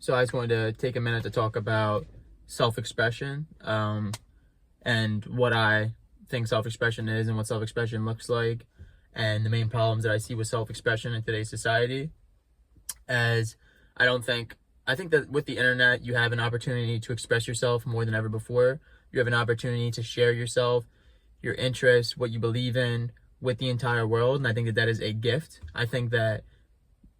So I just wanted to take a minute to talk about self-expression, and what I think self-expression is and what self-expression looks like, and the main problems that I see with self-expression in today's society. As I think that with the internet, you have an opportunity to express yourself more than ever before. You have an opportunity to share yourself, your interests, what you believe in with the entire world. And I think that that is a gift. I think that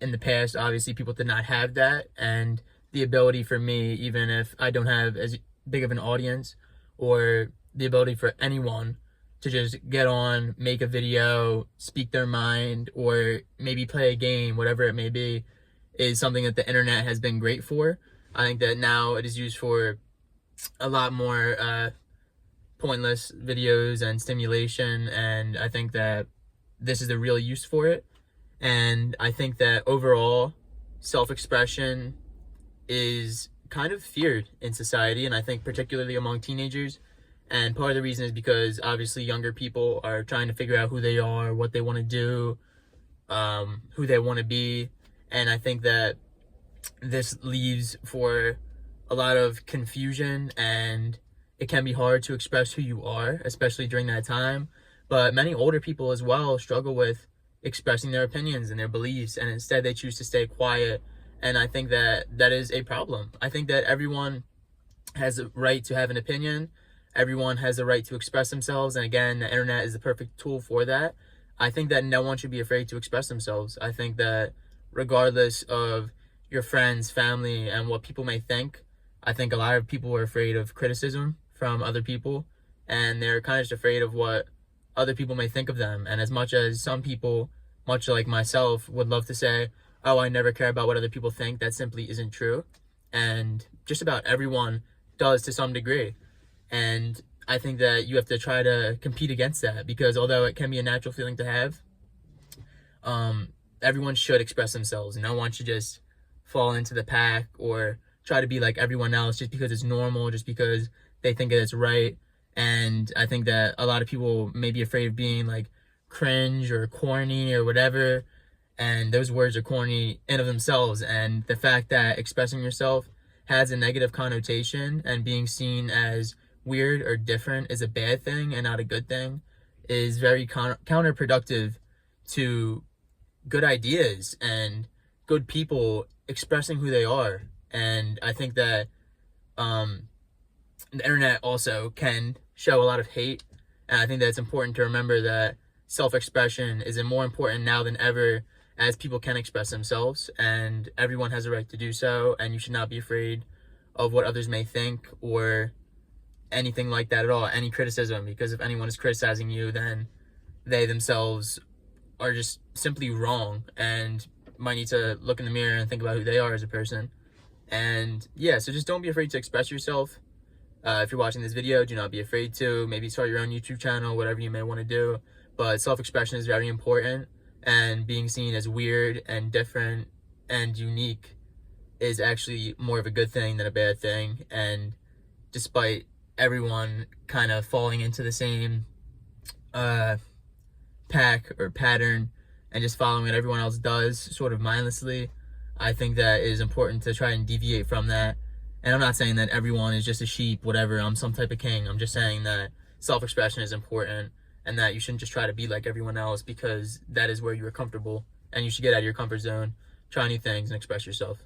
in the past, obviously, people did not have that. And the ability for me, even if I don't have as big of an audience, or the ability for anyone to just get on, make a video, speak their mind, or maybe play a game, whatever it may be, is something that the internet has been great for. I think that now it is used for a lot more pointless videos and stimulation, and I think that this is the real use for it. And I think that overall, self-expression is kind of feared in society, and I think particularly among teenagers. And part of the reason is because obviously younger people are trying to figure out who they are, what they want to do, who they want to be. And I think that this leaves for a lot of confusion, and it can be hard to express who you are, especially during that time. But many older people as well struggle with expressing their opinions and their beliefs, and instead they choose to stay quiet. And I think that that is a problem. I think that everyone has a right to have an opinion. Everyone has the right to express themselves. And again, the internet is the perfect tool for that. I think that no one should be afraid to express themselves. I think that regardless of your friends, family, and what people may think, I think a lot of people are afraid of criticism from other people, and they're kind of just afraid of what other people may think of them. And as much as some people, much like myself, would love to say, oh, I never care about what other people think, that simply isn't true. And just about everyone does to some degree. And I think that you have to try to compete against that, because although it can be a natural feeling to have, everyone should express themselves. No one should just fall into the pack or try to be like everyone else just because it's normal, just because they think it's right. And I think that a lot of people may be afraid of being like cringe or corny or whatever. And those words are corny in of themselves. And the fact that expressing yourself has a negative connotation and being seen as weird or different is a bad thing and not a good thing is very counterproductive to good ideas and good people expressing who they are. And I think that the internet also can show a lot of hate. And I think that it's important to remember that self-expression is more important now than ever, as people can express themselves, and everyone has a right to do so, and you should not be afraid of what others may think or anything like that at all, any criticism, because if anyone is criticizing you, then they themselves are just simply wrong and might need to look in the mirror and think about who they are as a person. And yeah, so just don't be afraid to express yourself. If you're watching this video, do not be afraid to. Maybe start your own YouTube channel, whatever you may want to do. But self-expression is very important, and being seen as weird and different and unique is actually more of a good thing than a bad thing. And despite everyone kind of falling into the same pack or pattern and just following what everyone else does sort of mindlessly, I think that it is important to try and deviate from that. And I'm not saying that everyone is just a sheep, whatever, I'm some type of king. I'm just saying that self-expression is important, and that you shouldn't just try to be like everyone else, because that is where you are comfortable, and you should get out of your comfort zone, try new things, and express yourself.